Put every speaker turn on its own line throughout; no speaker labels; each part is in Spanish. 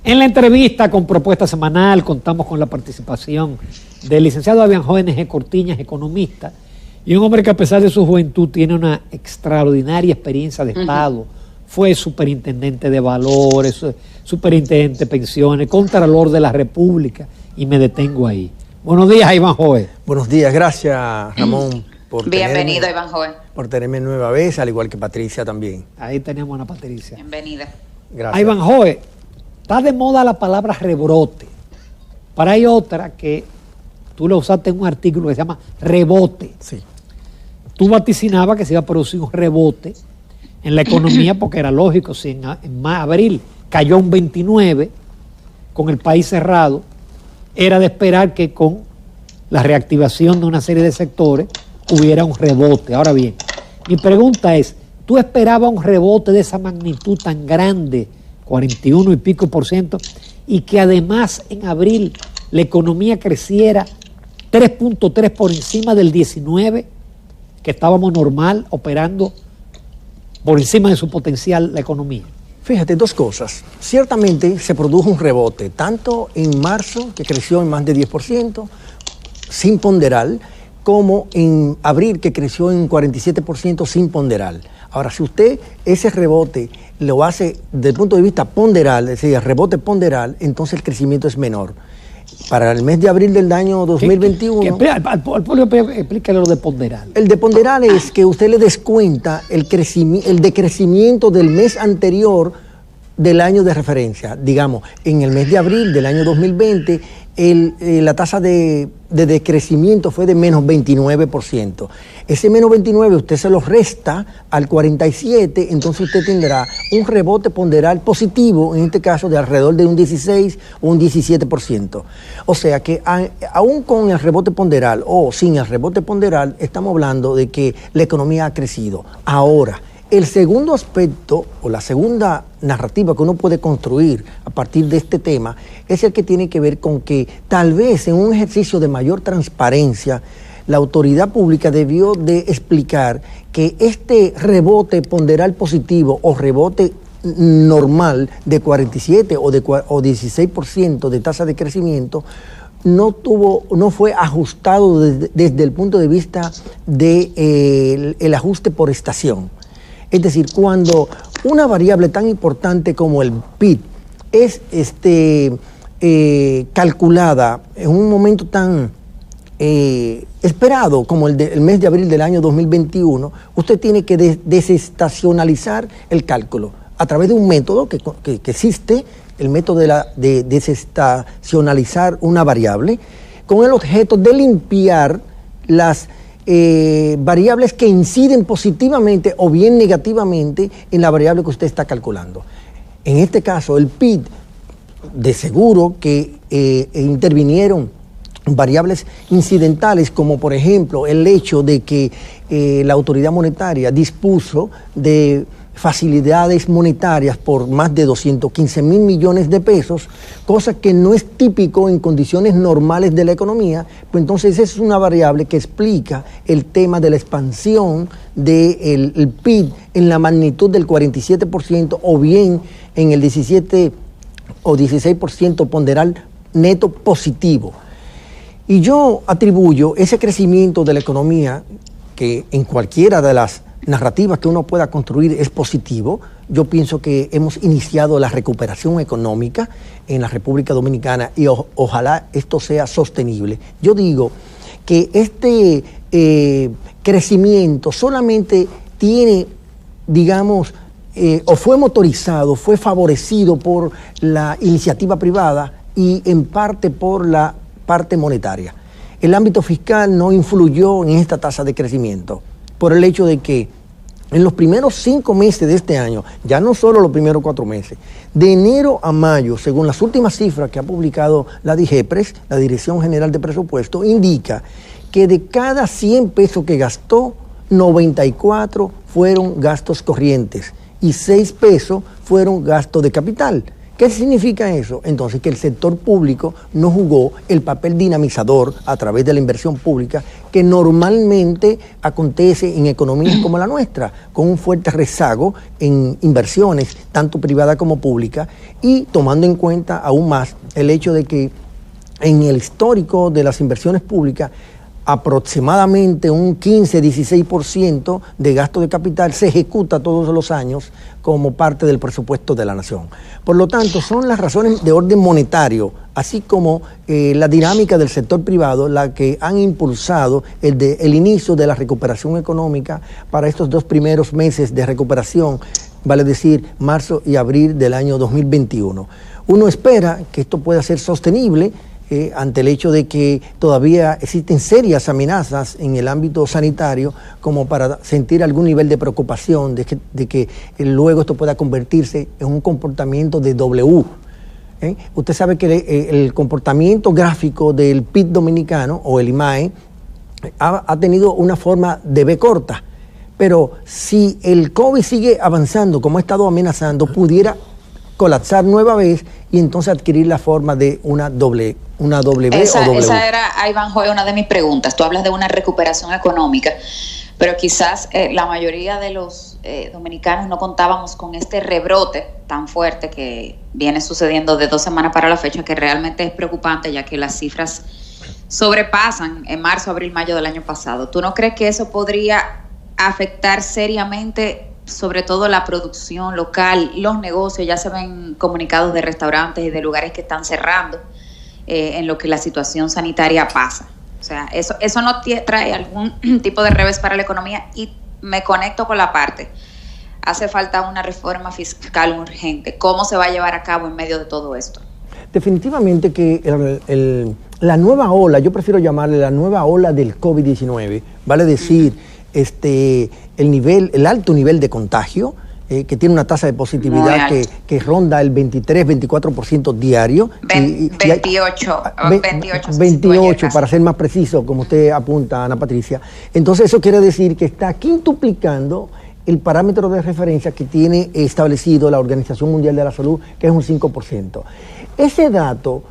En la entrevista con Propuesta Semanal contamos con la participación del licenciado Avianhoe N.G. Cortiñas, economista, y un hombre que a pesar de su juventud tiene una extraordinaria experiencia de Estado. Fue superintendente de valores, superintendente de pensiones, contralor de la República, y me detengo ahí. Buenos días, Avianhoe.
Buenos días, gracias, Ramón.
Bienvenido, Avianhoe.
Por tenerme nueva vez, al igual que Patricia también.
Ahí tenemos a Patricia.
Bienvenida.
Gracias. Avianhoe, está de moda la palabra rebrote. Pero hay otra que tú la usaste en un artículo que se llama rebote.
Sí.
Tú vaticinabas que se iba a producir un rebote en la economía porque era lógico. Si en abril cayó un 29 con el país cerrado, era de esperar que con la reactivación de una serie de sectores hubiera un rebote. Ahora bien, mi pregunta es, ¿tú esperabas un rebote de esa magnitud tan grande, 41 y pico %, y que además en abril la economía creciera 3.3 por encima del 19, que estábamos normal, operando por encima de su potencial la economía?
Fíjate, dos cosas. Ciertamente se produjo un rebote, tanto en marzo, que creció en más de 10%, sin ponderal, como en abril, que creció en 47% sin ponderal. Ahora, si usted ese rebote lo hace desde el punto de vista ponderal, es decir, rebote ponderal, entonces el crecimiento es menor. Para el mes de abril del año 2021...
Al pueblo explícale lo de ponderal.
El de ponderal es que usted le descuenta el decrecimiento del mes anterior del año de referencia. Digamos, en el mes de abril del año 2020, la tasa de decrecimiento fue de menos 29%. Ese menos 29 usted se lo resta al 47, entonces usted tendrá un rebote ponderal positivo, en este caso de alrededor de un 16 o un 17%. O sea que aún con el rebote ponderal o sin el rebote ponderal, estamos hablando de que la economía ha crecido. Ahora, el segundo aspecto o la segunda narrativa que uno puede construir a partir de este tema es el que tiene que ver con que tal vez en un ejercicio de mayor transparencia la autoridad pública debió de explicar que este rebote ponderal positivo o rebote normal de 47 o 16% de tasa de crecimiento no fue ajustado desde el punto de vista del ajuste por estación. Es decir, cuando una variable tan importante como el PIB es calculada en un momento tan esperado como el mes de abril del año 2021, usted tiene que desestacionalizar el cálculo a través de un método que existe, el método de desestacionalizar una variable, con el objeto de limpiar las variables que inciden positivamente o bien negativamente en la variable que usted está calculando. En este caso, el PIB, de seguro que intervinieron variables incidentales, como por ejemplo el hecho de que la autoridad monetaria dispuso de facilidades monetarias por más de 215,000 millones de pesos, cosa que no es típico en condiciones normales de la economía. Pues entonces esa es una variable que explica el tema de la expansión del PIB en la magnitud del 47% o bien en el 17 o 16% ponderal neto positivo. Y yo atribuyo ese crecimiento de la economía, que en cualquiera de las narrativas que uno pueda construir es positivo. Yo pienso que hemos iniciado la recuperación económica en la República Dominicana y ojalá esto sea sostenible. Yo digo que este crecimiento solamente tiene, digamos, o fue motorizado, fue favorecido por la iniciativa privada y en parte por la parte monetaria. El ámbito fiscal no influyó en esta tasa de crecimiento, por el hecho de que en los primeros 5 meses de este año, ya no solo los primeros 4 meses, de enero a mayo, según las últimas cifras que ha publicado la DIGEPRES, la Dirección General de Presupuesto, indica que de cada 100 pesos que gastó, 94 fueron gastos corrientes y 6 pesos fueron gastos de capital, ¿Qué significa eso? Entonces que el sector público no jugó el papel dinamizador a través de la inversión pública que normalmente acontece en economías como la nuestra, con un fuerte rezago en inversiones, tanto privada como pública, y tomando en cuenta aún más el hecho de que en el histórico de las inversiones públicas, aproximadamente un 15-16% de gasto de capital se ejecuta todos los años como parte del presupuesto de la nación. Por lo tanto, son las razones de orden monetario, así como la dinámica del sector privado, la que han impulsado el inicio de la recuperación económica para estos 2 primeros meses de recuperación, vale decir, marzo y abril del año 2021. Uno espera que esto pueda ser sostenible ante el hecho de que todavía existen serias amenazas en el ámbito sanitario como para sentir algún nivel de preocupación de que luego esto pueda convertirse en un comportamiento de W. Usted sabe que el comportamiento gráfico del PIB dominicano o el IMAE ha tenido una forma de V corta, pero si el COVID sigue avanzando como ha estado amenazando, pudiera colapsar nueva vez y entonces adquirir la forma de una W o W.
Esa era, Iván Joy, una de mis preguntas. Tú hablas de una recuperación económica, pero quizás la mayoría de los dominicanos no contábamos con este rebrote tan fuerte que viene sucediendo de 2 semanas para la fecha, que realmente es preocupante, ya que las cifras sobrepasan en marzo, abril, mayo del año pasado. ¿Tú no crees que eso podría afectar seriamente sobre todo la producción local, los negocios? Ya se ven comunicados de restaurantes y de lugares que están cerrando en lo que la situación sanitaria pasa. O sea, eso no trae algún tipo de revés para la economía. Y me conecto con la parte, hace falta una reforma fiscal urgente. ¿Cómo se va a llevar a cabo en medio de todo esto?
Definitivamente que la nueva ola, yo prefiero llamarle la nueva ola del COVID-19, vale decir, el alto nivel de contagio, que tiene una tasa de positividad que ronda el 23-24% diario. 28 para ser más preciso, como usted apunta, Ana Patricia. Entonces eso quiere decir que está quintuplicando el parámetro de referencia que tiene establecido la Organización Mundial de la Salud, que es un 5%. Ese dato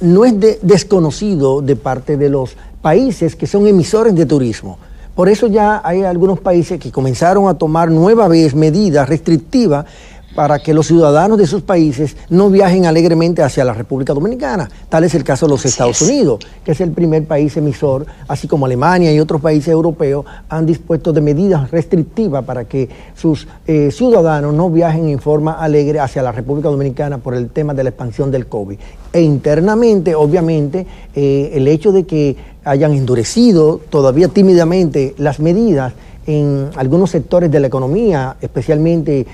no es desconocido de parte de los países que son emisores de turismo. Por eso ya hay algunos países que comenzaron a tomar nueva vez medidas restrictivas para que los ciudadanos de esos países no viajen alegremente hacia la República Dominicana. Tal es el caso de los Estados Unidos, que es el primer país emisor, así como Alemania y otros países europeos han dispuesto de medidas restrictivas para que sus ciudadanos no viajen en forma alegre hacia la República Dominicana por el tema de la expansión del COVID. E internamente, obviamente, el hecho de que hayan endurecido todavía tímidamente las medidas en algunos sectores de la economía, especialmente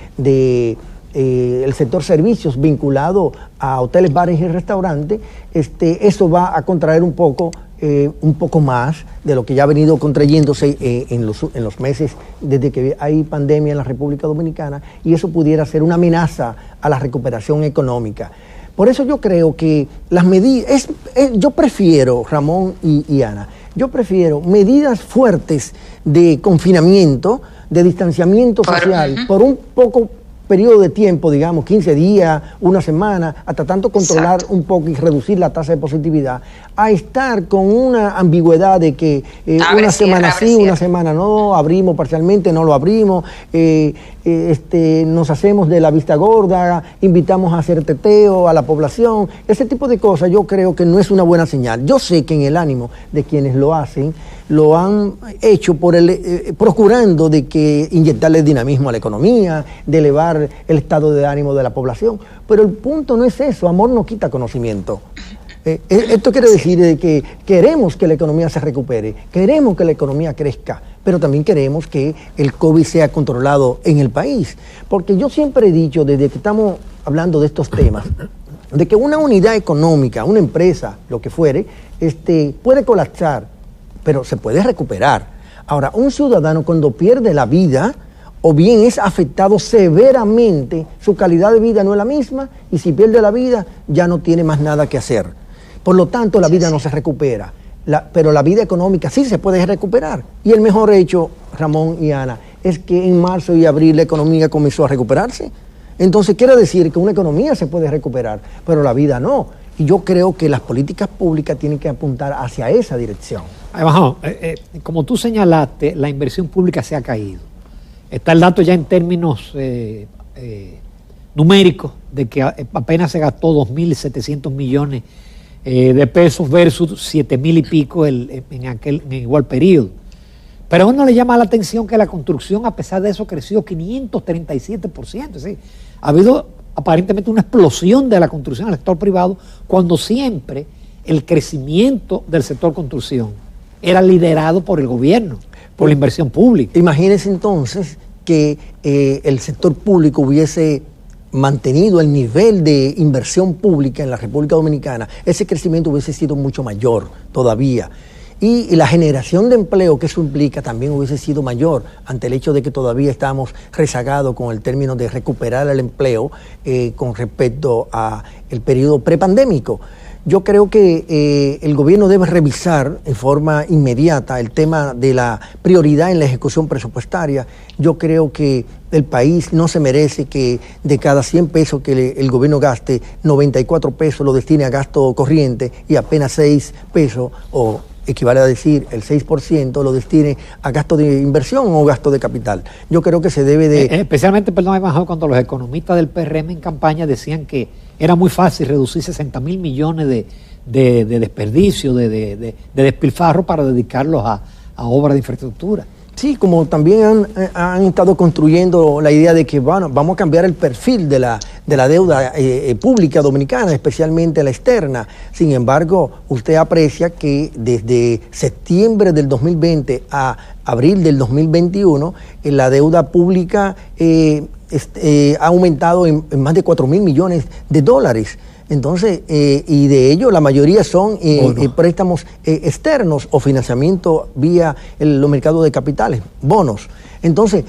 el sector servicios vinculado a hoteles, bares y restaurantes, eso va a contraer un poco más de lo que ya ha venido contrayéndose en los meses desde que hay pandemia en la República Dominicana, y eso pudiera ser una amenaza a la recuperación económica. Por eso yo creo que las medidas, yo prefiero, Ramón y Ana, yo prefiero medidas fuertes de confinamiento, de distanciamiento social, por un poco periodo de tiempo, digamos, 15 días, una semana, hasta tanto controlar un poco y reducir la tasa de positividad, a estar con una ambigüedad de que una semana sí, una semana no, abrimos parcialmente, no lo abrimos, nos hacemos de la vista gorda, invitamos a hacer teteo a la población. Ese tipo de cosas yo creo que no es una buena señal. Yo sé que en el ánimo de quienes lo hacen, lo han hecho procurando de que inyectarle dinamismo a la economía, de elevar el estado de ánimo de la población. Pero el punto no es eso, amor no quita conocimiento. Esto quiere decir de que queremos que la economía se recupere, queremos que la economía crezca, pero también queremos que el COVID sea controlado en el país. Porque yo siempre he dicho, desde que estamos hablando de estos temas, de que una unidad económica, una empresa, lo que fuere, puede colapsar, pero se puede recuperar. Ahora, un ciudadano cuando pierde la vida, o bien es afectado severamente, su calidad de vida no es la misma, y si pierde la vida, ya no tiene más nada que hacer. Por lo tanto, la vida no se recupera, pero la vida económica sí se puede recuperar. Y el mejor hecho, Ramón y Ana, es que en marzo y abril la economía comenzó a recuperarse. Entonces quiere decir que una economía se puede recuperar, pero la vida no. Y yo creo que las políticas públicas tienen que apuntar hacia esa dirección.
Como tú señalaste, la inversión pública se ha caído. Está el dato ya en términos numéricos de que apenas se gastó 2.700 millones de pesos versus 7.000 y pico en igual periodo. Pero a uno le llama la atención que la construcción, a pesar de eso, creció 537%. Es decir, ha habido aparentemente una explosión de la construcción en el sector privado, cuando siempre el crecimiento del sector construcción era liderado por el gobierno, por la inversión pública.
Imagínense entonces que el sector público hubiese mantenido el nivel de inversión pública en la República Dominicana, ese crecimiento hubiese sido mucho mayor todavía. Y la generación de empleo que eso implica también hubiese sido mayor ante el hecho de que todavía estamos rezagados con el término de recuperar el empleo con respecto a el periodo prepandémico. Yo creo que el gobierno debe revisar en forma inmediata el tema de la prioridad en la ejecución presupuestaria. Yo creo que el país no se merece que de cada 100 pesos que el gobierno gaste, 94 pesos lo destine a gasto corriente y apenas 6 pesos o equivale a decir el 6% lo destine a gasto de inversión o gasto de capital. Yo creo que se debe de...
especialmente, perdón, cuando los economistas del PRM en campaña decían que era muy fácil reducir 60.000 millones de desperdicio, de despilfarro para dedicarlos a obras de infraestructura.
Sí, como también han estado construyendo la idea de que vamos a cambiar el perfil de la deuda pública dominicana, especialmente la externa. Sin embargo, usted aprecia que desde septiembre del 2020 a abril del 2021, la deuda pública ha aumentado en más de 4.000 millones de dólares. Entonces, y de ello la mayoría son préstamos externos o financiamiento vía los mercados de capitales, bonos. Entonces,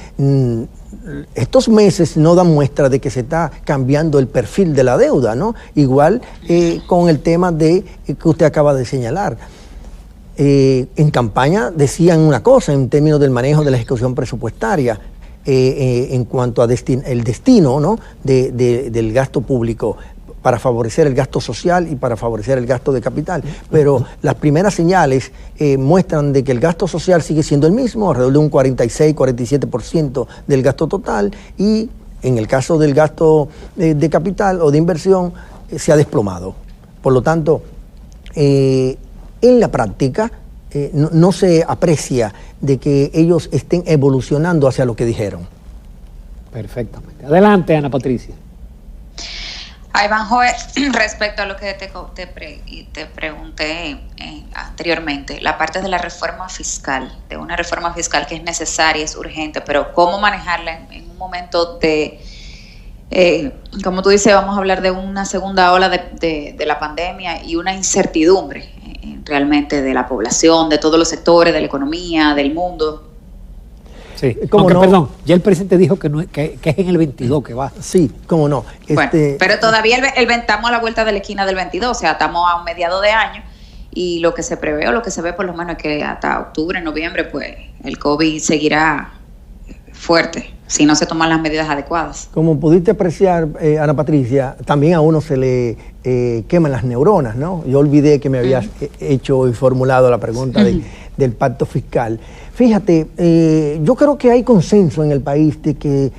estos meses no dan muestra de que se está cambiando el perfil de la deuda, ¿no? Igual con el tema que usted acaba de señalar. En campaña decían una cosa en términos del manejo de la ejecución presupuestaria, en cuanto a el destino, ¿no?, del gasto público, para favorecer el gasto social y para favorecer el gasto de capital. Pero las primeras señales muestran de que el gasto social sigue siendo el mismo, alrededor de un 46-47% del gasto total, y en el caso del gasto de capital o de inversión se ha desplomado. Por lo tanto, en la práctica no se aprecia de que ellos estén evolucionando hacia lo que dijeron.
Perfectamente. Adelante, Ana Patricia.
Ivanhoe, respecto a lo que te pregunté anteriormente, la parte de la reforma fiscal, de una reforma fiscal que es necesaria, es urgente, pero cómo manejarla en un momento de, como tú dices, vamos a hablar de una segunda ola de la pandemia y una incertidumbre realmente de la población, de todos los sectores, de la economía, del mundo.
Sí, aunque, no, perdón, ya el presidente dijo que es en el 22 que va.
Sí, cómo no.
Bueno, pero todavía estamos a la vuelta de la esquina del 22, o sea, estamos a un mediado de año, y lo que se prevé o lo que se ve por lo menos es que hasta octubre, noviembre, pues el COVID seguirá fuerte si no se toman las medidas adecuadas.
Como pudiste apreciar, Ana Patricia, también a uno se le queman las neuronas, ¿no? Yo olvidé que me habías hecho y formulado la pregunta del pacto fiscal. Fíjate, yo creo que hay consenso en el país de que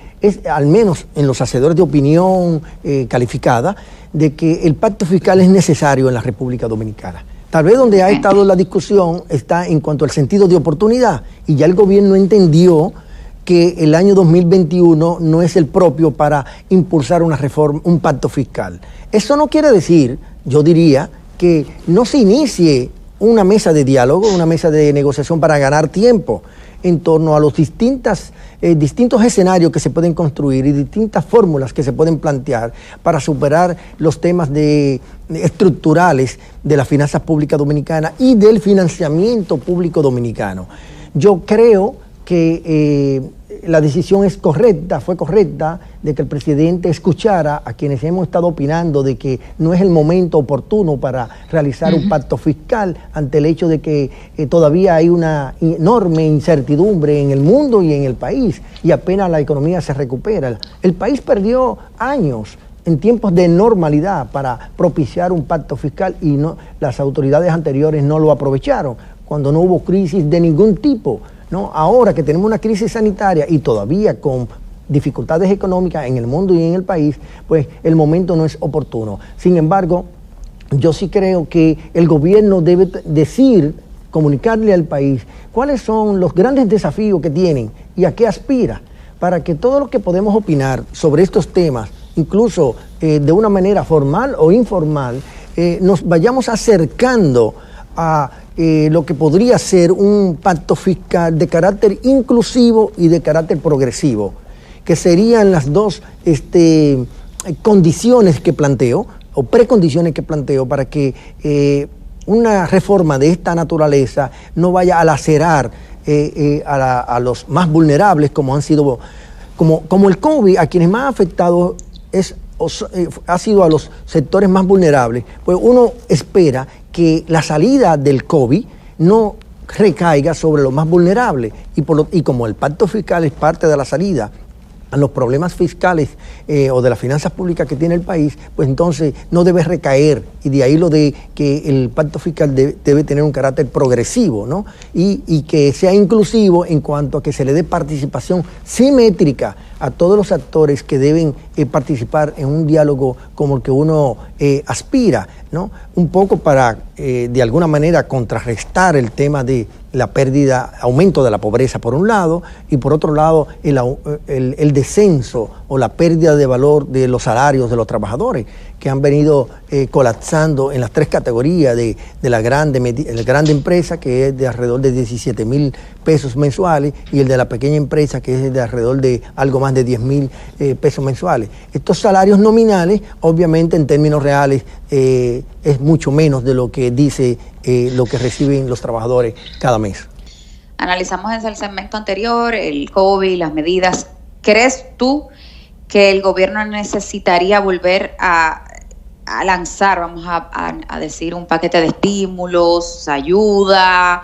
al menos en los hacedores de opinión calificada, de que el pacto fiscal es necesario en la República Dominicana. Tal vez donde ha estado la discusión está en cuanto al sentido de oportunidad, y ya el gobierno entendió que el año 2021 no es el propio para impulsar una reforma, un pacto fiscal. Eso no quiere decir, yo diría, que no se inicie una mesa de diálogo, una mesa de negociación para ganar tiempo en torno a los distintos escenarios que se pueden construir y distintas fórmulas que se pueden plantear para superar los temas estructurales de las finanzas públicas dominicanas y del financiamiento público dominicano. Yo creo que la decisión es correcta, fue correcta, de que el presidente escuchara a quienes hemos estado opinando de que no es el momento oportuno para realizar un pacto fiscal ante el hecho de que todavía hay una enorme incertidumbre en el mundo y en el país, y apenas la economía se recupera. El país perdió años en tiempos de normalidad para propiciar un pacto fiscal y no, las autoridades anteriores no lo aprovecharon cuando no hubo crisis de ningún tipo, ¿no? Ahora que tenemos una crisis sanitaria y todavía con dificultades económicas en el mundo y en el país, pues el momento no es oportuno. Sin embargo, yo sí creo que el gobierno debe decir, comunicarle al país cuáles son los grandes desafíos que tienen y a qué aspira, para que todo lo que podemos opinar sobre estos temas, incluso de una manera formal o informal, nos vayamos acercando a lo que podría ser un pacto fiscal de carácter inclusivo y de carácter progresivo, que serían las dos condiciones que planteo, o precondiciones que planteo, para que una reforma de esta naturaleza no vaya a lacerar a los más vulnerables, como han sido, como el COVID, a quienes más ha afectado ha sido a los sectores más vulnerables. Pues uno espera que la salida del COVID no recaiga sobre los más vulnerables, y como el pacto fiscal es parte de la salida a los problemas fiscales o de las finanzas públicas que tiene el país, pues entonces no debe recaer, y de ahí lo de que el pacto fiscal debe tener un carácter progresivo, ¿no? Y que sea inclusivo en cuanto a que se le dé participación simétrica a todos los actores que deben participar en un diálogo como el que uno aspira, ¿no? Un poco para, de alguna manera, contrarrestar el tema de la pérdida, aumento de la pobreza por un lado, y por otro lado el descenso o la pérdida de valor de los salarios de los trabajadores, que han venido colapsando en las tres categorías de la grande empresa, que es de alrededor de 17,000 pesos mensuales, y el de la pequeña empresa, que es de alrededor de algo más de 10,000 pesos mensuales. Estos salarios nominales, obviamente en términos reales, es mucho menos de lo que dice lo que reciben los trabajadores cada mes.
Analizamos en el segmento anterior el COVID, las medidas. ¿Crees tú que el gobierno necesitaría volver a lanzar, vamos a decir, un paquete de estímulos, ayuda,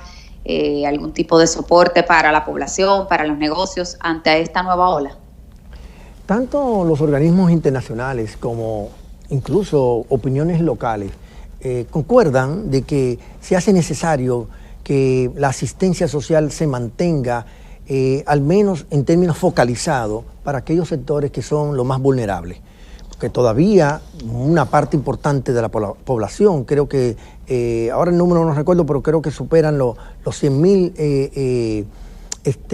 algún tipo de soporte para la población, para los negocios ante esta nueva ola?
Tanto los organismos internacionales como incluso opiniones locales concuerdan de que se hace necesario que la asistencia social se mantenga al menos en términos focalizados para aquellos sectores que son los más vulnerables. Porque todavía una parte importante de la población, creo que, ahora el número no recuerdo, pero creo que superan los 100,000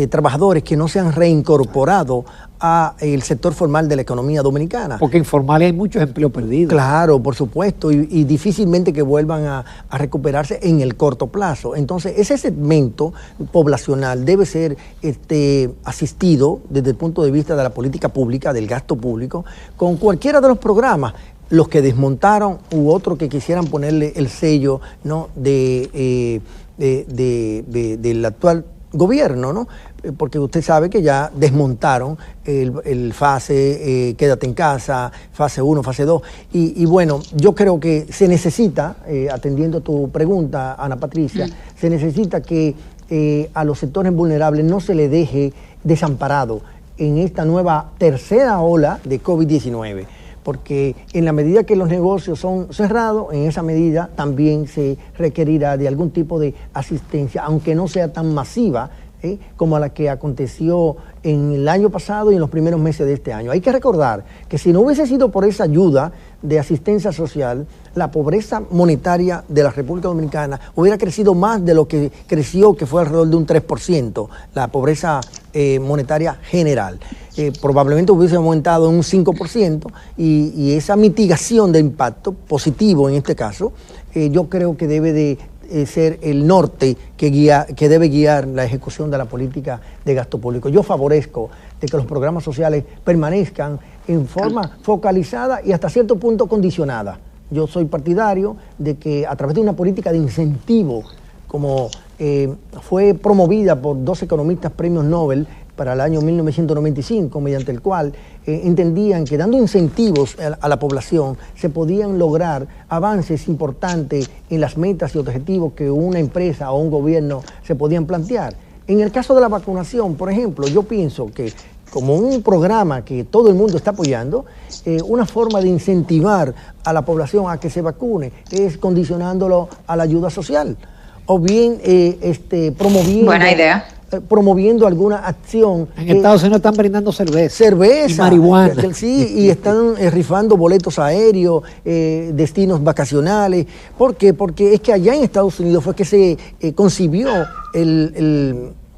trabajadores que no se han reincorporado al sector formal de la economía dominicana.
Porque informales hay muchos empleos perdidos.
Claro, por supuesto, y difícilmente que vuelvan a recuperarse en el corto plazo. Entonces, ese segmento poblacional debe ser asistido desde el punto de vista de la política pública, del gasto público, con cualquiera de los programas, los que desmontaron u otros que quisieran ponerle el sello, ¿no?, del actual gobierno, ¿no? Porque usted sabe que ya desmontaron el fase quédate en casa, fase 1, fase 2, y bueno, yo creo que se necesita, atendiendo a tu pregunta, Ana Patricia, se necesita que a los sectores vulnerables no se les deje desamparado en esta nueva tercera ola de COVID-19. Porque en la medida que los negocios son cerrados, en esa medida también se requerirá de algún tipo de asistencia, aunque no sea tan masiva como la que aconteció en el año pasado y en los primeros meses de este año. Hay que recordar que si no hubiese sido por esa ayuda de asistencia social, la pobreza monetaria de la República Dominicana hubiera crecido más de lo que creció, que fue alrededor de un 3%, la pobreza monetaria general. Probablemente hubiese aumentado en un 5%, y esa mitigación de impacto positivo en este caso, yo creo que debe de ser el norte que debe guiar la ejecución de la política de gasto público. Yo favorezco de que los programas sociales permanezcan en forma focalizada y hasta cierto punto condicionada. Yo soy partidario de que a través de una política de incentivo, como fue promovida por 2 economistas premios Nobel, para el año 1995, mediante el cual entendían que dando incentivos a la población se podían lograr avances importantes en las metas y objetivos que una empresa o un gobierno se podían plantear. En el caso de la vacunación, por ejemplo, yo pienso que como un programa que todo el mundo está apoyando, una forma de incentivar a la población a que se vacune es condicionándolo a la ayuda social, o bien promoviendo...
Buena idea.
Promoviendo alguna acción.
En Estados Unidos están brindando cerveza y
marihuana. Sí, y están rifando boletos aéreos, destinos vacacionales. ¿Por qué? Porque es que allá en Estados Unidos fue que se concibió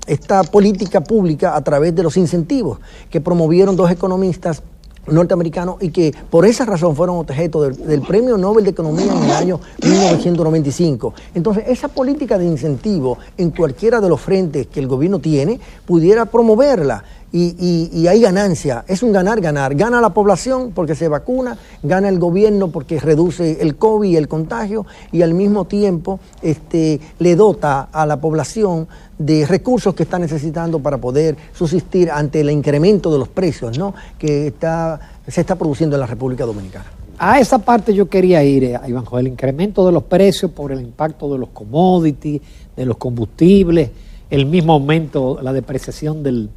esta política pública a través de los incentivos que promovieron dos economistas norteamericanos y que por esa razón fueron objeto del Premio Nobel de Economía en el año 1995. Entonces, esa política de incentivo en cualquiera de los frentes que el gobierno tiene, pudiera promoverla y hay ganancia. Es un ganar-ganar. Gana la población porque se vacuna, gana el gobierno porque reduce el COVID y el contagio y al mismo tiempo le dota a la población de recursos que está necesitando para poder subsistir ante el incremento de los precios, ¿no?, que se está produciendo en la República Dominicana.
A esa parte yo quería ir, Ivanhoe, el incremento de los precios por el impacto de los commodities, de los combustibles, el mismo aumento, la depreciación del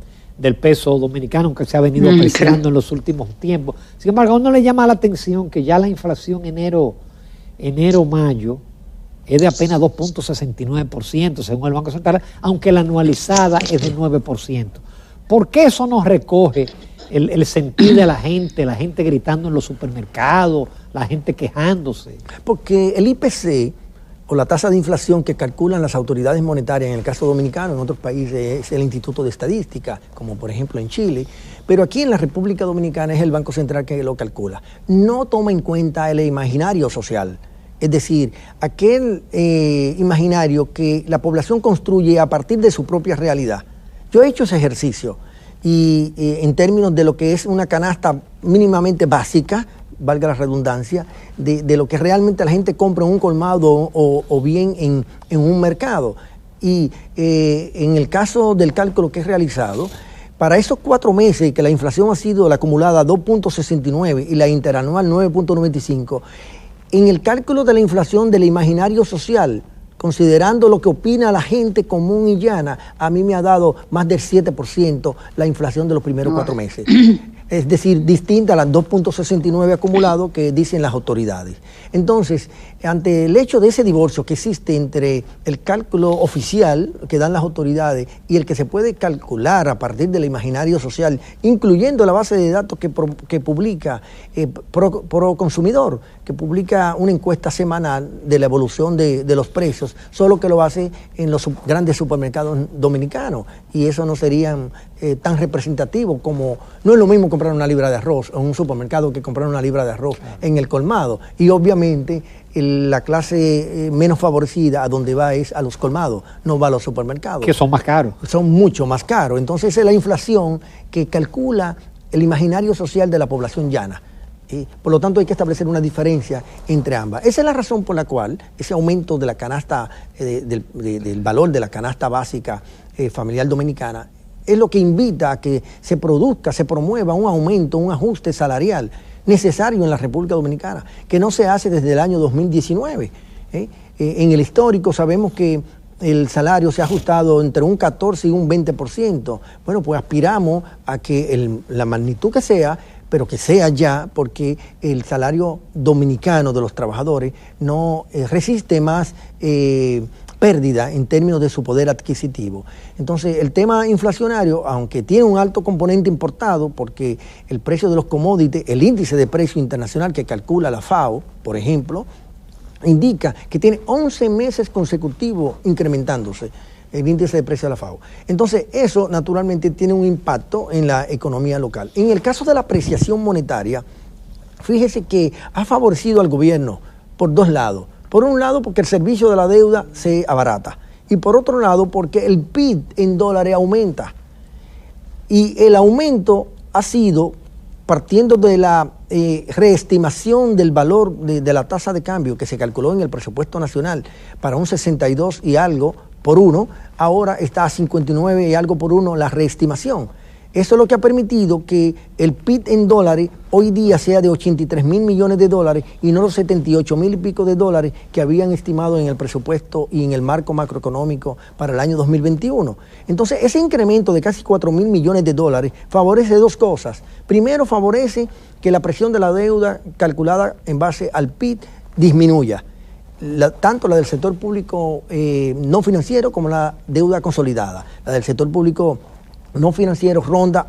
peso dominicano, aunque se ha venido apreciando en los últimos tiempos. Sin embargo, a uno le llama la atención que ya la inflación enero-mayo es de apenas 2.69%, según el Banco Central, aunque la anualizada es de 9%. ¿Por qué eso no recoge el sentir de la gente gritando en los supermercados, la gente quejándose?
Porque el IPC, o la tasa de inflación que calculan las autoridades monetarias, en el caso dominicano, en otros países es el Instituto de Estadística, como por ejemplo en Chile, pero aquí en la República Dominicana es el Banco Central que lo calcula. No toma en cuenta el imaginario social, es decir, aquel imaginario que la población construye a partir de su propia realidad. Yo he hecho ese ejercicio y en términos de lo que es una canasta mínimamente básica, valga la redundancia, de lo que realmente la gente compra en un colmado o bien en un mercado. Y en el caso del cálculo que he realizado, para esos 4 meses que la inflación ha sido la acumulada 2.69 y la interanual 9.95, en el cálculo de la inflación del imaginario social, considerando lo que opina la gente común y llana, a mí me ha dado más del 7% la inflación de los primeros 4 meses. Es decir, distinta a las 2.69 acumulado que dicen las autoridades. Entonces, ante el hecho de ese divorcio que existe entre el cálculo oficial que dan las autoridades y el que se puede calcular a partir del imaginario social, incluyendo la base de datos que publica Proconsumidor, que publica una encuesta semanal de la evolución de los precios, solo que lo hace en los grandes supermercados dominicanos, y eso no sería tan representativo como... No es lo mismo comprar una libra de arroz en un supermercado que comprar una libra de arroz en el colmado, y obviamente la clase menos favorecida a donde va es a los colmados, no va a los supermercados.
Que son más caros. Son
mucho más caros. Entonces es la inflación que calcula el imaginario social de la población llana. Por lo tanto hay que establecer una diferencia entre ambas. Esa es la razón por la cual ese aumento de la canasta, del valor de la canasta básica familiar dominicana, es lo que invita a que se produzca, se promueva un aumento, un ajuste salarial necesario en la República Dominicana, que no se hace desde el año 2019. En el histórico sabemos que el salario se ha ajustado entre un 14 y un 20%. Bueno, pues aspiramos a que la magnitud que sea, pero que sea ya, porque el salario dominicano de los trabajadores no resiste más pérdida en términos de su poder adquisitivo. Entonces, el tema inflacionario, aunque tiene un alto componente importado, porque el precio de los commodities, el índice de precio internacional que calcula la FAO, por ejemplo, indica que tiene 11 meses consecutivos incrementándose el índice de precio de la FAO. Entonces, eso naturalmente tiene un impacto en la economía local. En el caso de la apreciación monetaria, fíjese que ha favorecido al gobierno por 2 lados. Por un lado, porque el servicio de la deuda se abarata. Y por otro lado, porque el PIB en dólares aumenta. Y el aumento ha sido partiendo de la reestimación del valor de la tasa de cambio que se calculó en el presupuesto nacional para un 62 y algo por 1, ahora está a 59 y algo por 1 la reestimación. Eso es lo que ha permitido que el PIB en dólares hoy día sea de 83 mil millones de dólares y no los 78 mil y pico de dólares que habían estimado en el presupuesto y en el marco macroeconómico para el año 2021. Entonces, ese incremento de casi 4 mil millones de dólares favorece dos cosas. Primero, favorece que la presión de la deuda calculada en base al PIB disminuya. Tanto la del sector público no financiero como la deuda consolidada. La del sector público no financiero ronda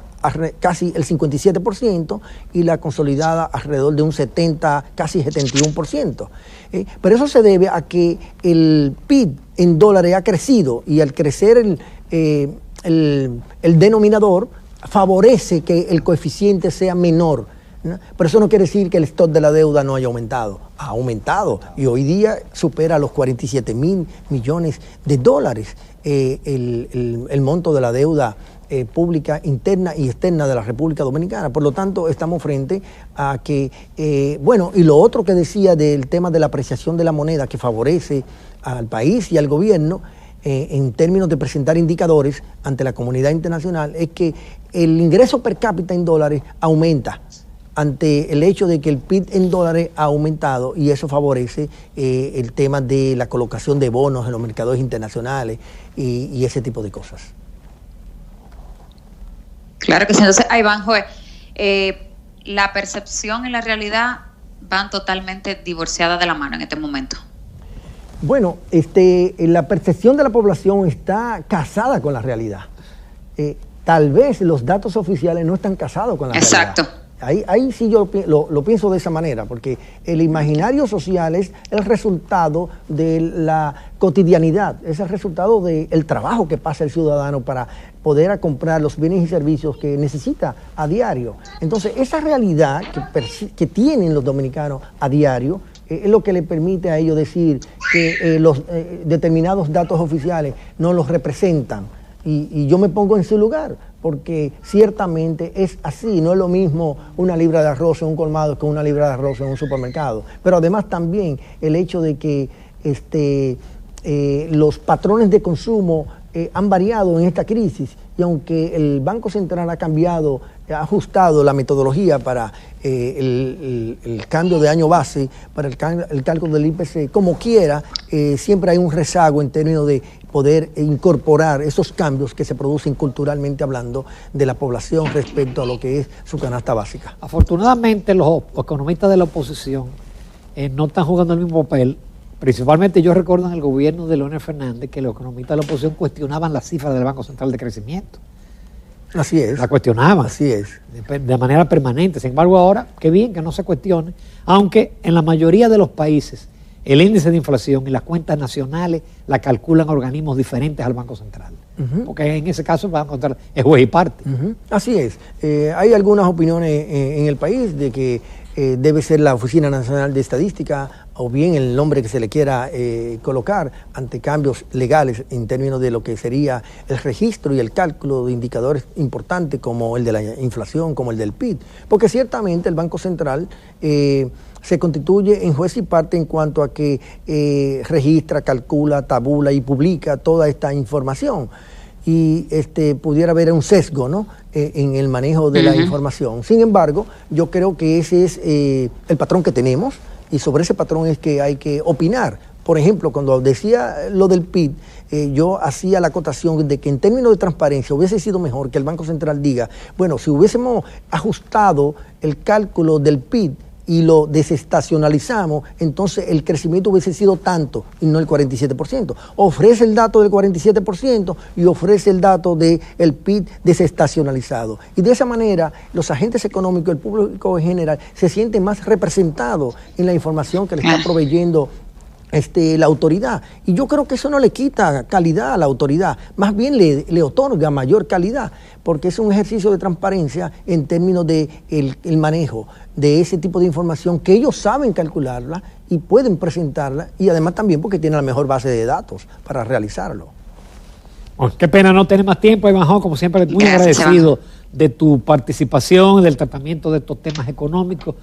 casi el 57% y la consolidada alrededor de un 70, casi 71%. Pero eso se debe a que el PIB en dólares ha crecido y al crecer el denominador favorece que el coeficiente sea menor, ¿no? Pero eso no quiere decir que el stock de la deuda no haya aumentado. Ha aumentado y hoy día supera los 47 mil millones de dólares el monto de la deuda pública interna y externa de la República Dominicana. Por lo tanto, estamos frente a que, y lo otro que decía del tema de la apreciación de la moneda que favorece al país y al gobierno en términos de presentar indicadores ante la comunidad internacional es que el ingreso per cápita en dólares aumenta ante el hecho de que el PIB en dólares ha aumentado y eso favorece el tema de la colocación de bonos en los mercados internacionales y ese tipo de cosas.
Claro que sí. Entonces, Iván Joe, la percepción y la realidad van totalmente divorciadas de la mano en este momento.
Bueno, la percepción de la población está casada con la realidad. Tal vez los datos oficiales no están casados con la realidad. Exacto. Ahí sí yo lo pienso de esa manera, porque el imaginario social es el resultado de la cotidianidad, es el resultado del trabajo que pasa el ciudadano para poder comprar los bienes y servicios que necesita a diario. Entonces, esa realidad que tienen los dominicanos a diario es lo que le permite a ellos decir que los determinados datos oficiales no los representan. Y yo me pongo en su lugar, porque ciertamente es así, no es lo mismo una libra de arroz en un colmado que una libra de arroz en un supermercado. Pero además también el hecho de que los patrones de consumo han variado en esta crisis y aunque el Banco Central ha cambiado, ha ajustado la metodología para el cambio de año base, para el cálculo del IPC, como quiera, siempre hay un rezago en términos de poder incorporar esos cambios que se producen culturalmente hablando de la población respecto a lo que es su canasta básica.
Afortunadamente los economistas de la oposición no están jugando el mismo papel. Principalmente yo recuerdo en el gobierno de Leonel Fernández que los economistas de la oposición cuestionaban las cifras del Banco Central de crecimiento.
Así es.
La cuestionaban.
Así es.
De manera permanente. Sin embargo, ahora, qué bien que no se cuestione, aunque en la mayoría de los países el índice de inflación y las cuentas nacionales la calculan organismos diferentes al Banco Central. Porque en ese caso el Banco Central es juez y parte.
Así es. Hay algunas opiniones en el país de que debe ser la Oficina Nacional de Estadística o bien el nombre que se le quiera colocar ante cambios legales en términos de lo que sería el registro y el cálculo de indicadores importantes como el de la inflación, como el del PIB. Porque ciertamente el Banco Central se constituye en juez y parte en cuanto a que registra, calcula, tabula y publica toda esta información. Y pudiera haber un sesgo, ¿no?, en el manejo de la información. Sin embargo, yo creo que ese es el patrón que tenemos y sobre ese patrón es que hay que opinar. Por ejemplo, cuando decía lo del PIB, yo hacía la acotación de que en términos de transparencia hubiese sido mejor que el Banco Central diga, bueno, si hubiésemos ajustado el cálculo del PIB y lo desestacionalizamos, entonces el crecimiento hubiese sido tanto y no el 47%. Ofrece el dato del 47% y ofrece el dato del PIB desestacionalizado. Y de esa manera los agentes económicos, el público en general, se sienten más representados en la información que le está proveyendo la autoridad. Y yo creo que eso no le quita calidad a la autoridad, más bien le otorga mayor calidad, porque es un ejercicio de transparencia en términos de el manejo de ese tipo de información que ellos saben calcularla y pueden presentarla, y además también porque tienen la mejor base de datos para realizarlo.
Bueno, qué pena no tener más tiempo, Iván Joe, como siempre muy agradecido de tu participación, del tratamiento de estos temas económicos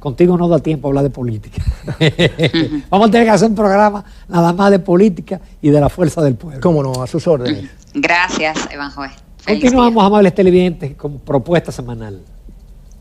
Contigo no da tiempo a hablar de política. Vamos a tener que hacer un programa nada más de política y de la fuerza del pueblo.
Cómo no, a sus órdenes.
Gracias, Evanjoé.
Continuamos, amables televidentes, con propuesta semanal.